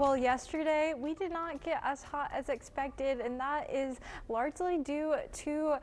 Well, yesterday we did not get as hot as expected, and that is largely due to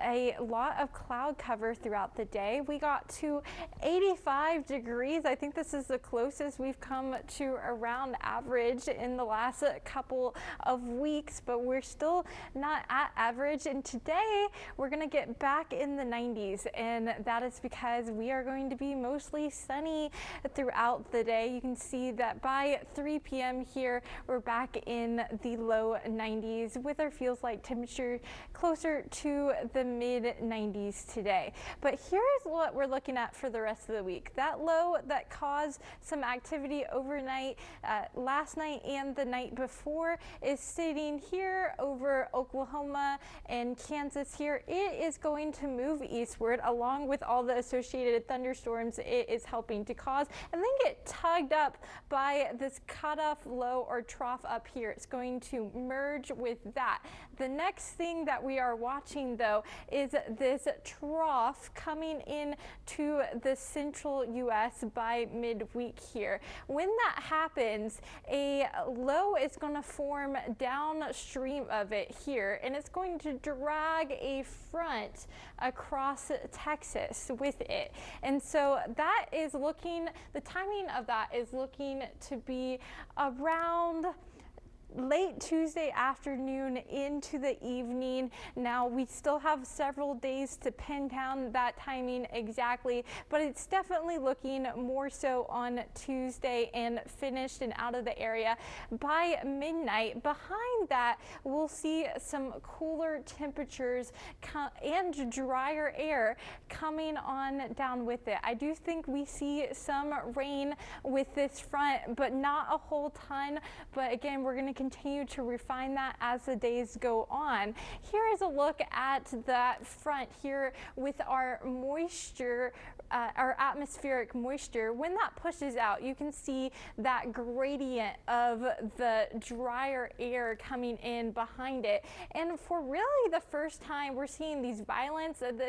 a lot of cloud cover throughout the day. We got to 85 degrees. I think this is the closest we've come to around average in the last couple of weeks, but we're still not at average. And today we're going to get back in the 90s, and that is because we are going to be mostly sunny throughout the day. You can see that by 3 p.m. here, we're back in the low 90s with our feels like temperature closer to the mid 90s today. But here's what we're looking at for the rest of the week. That low that caused some activity overnight last night and the night before is sitting here over Oklahoma and Kansas here. It is going to move eastward along with all the associated thunderstorms it is helping to cause, and then get tugged up by this cutoff low or trough up here. It's going to merge with that. The next thing that we are watching though is this trough coming in to the central U.S. by midweek here. When that happens, a low is going to form downstream of it here, and it's going to drag a front across Texas with it. And so that is looking, the timing of that is looking to be around late Tuesday afternoon into the evening. Now we still have several days to pin down that timing exactly, but it's definitely looking more so on Tuesday and finished and out of the area by midnight. Behind that, we'll see some cooler temperatures and drier air coming on down with it. I do think we see some rain with this front, but not a whole ton. But again, we're going to continue to refine that as the days go on. Here is a look at that front here with our moisture, our atmospheric moisture. When that pushes out, you can see that gradient of the drier air coming in behind it. And for really the first time, we're seeing these violets and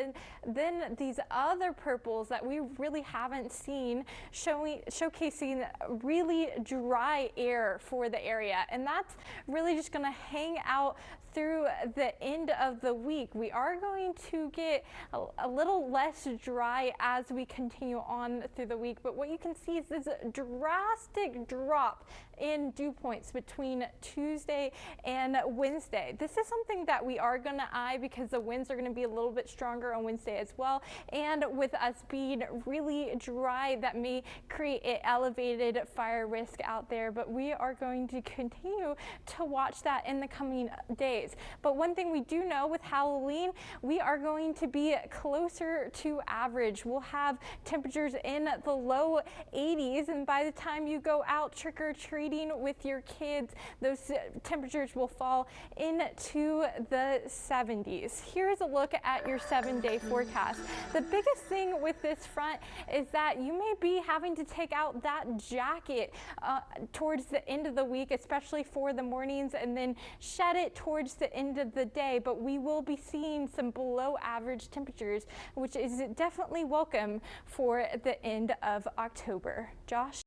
then these other purples that we really haven't seen, showcasing really dry air for the area. And that's really just going to hang out through the end of the week. We are going to get a little less dry as we continue on through the week, but what you can see is this drastic drop in dew points between Tuesday and Wednesday. This is something that we are going to eye because the winds are going to be a little bit stronger on Wednesday as well, and with us being really dry, that may create an elevated fire risk out there, but we are going to continue to watch that in the coming days. But one thing we do know with Halloween, we are going to be closer to average. We'll have temperatures in the low 80s, and by the time you go out trick-or-treating with your kids, those temperatures will fall into the 70s. Here's a look at your 7-day forecast. The biggest thing with this front is that you may be having to take out that jacket towards the end of the week, especially for the mornings, and then shed it towards the end of the day. But we will be seeing some below average temperatures, which is definitely welcome for the end of October. Josh?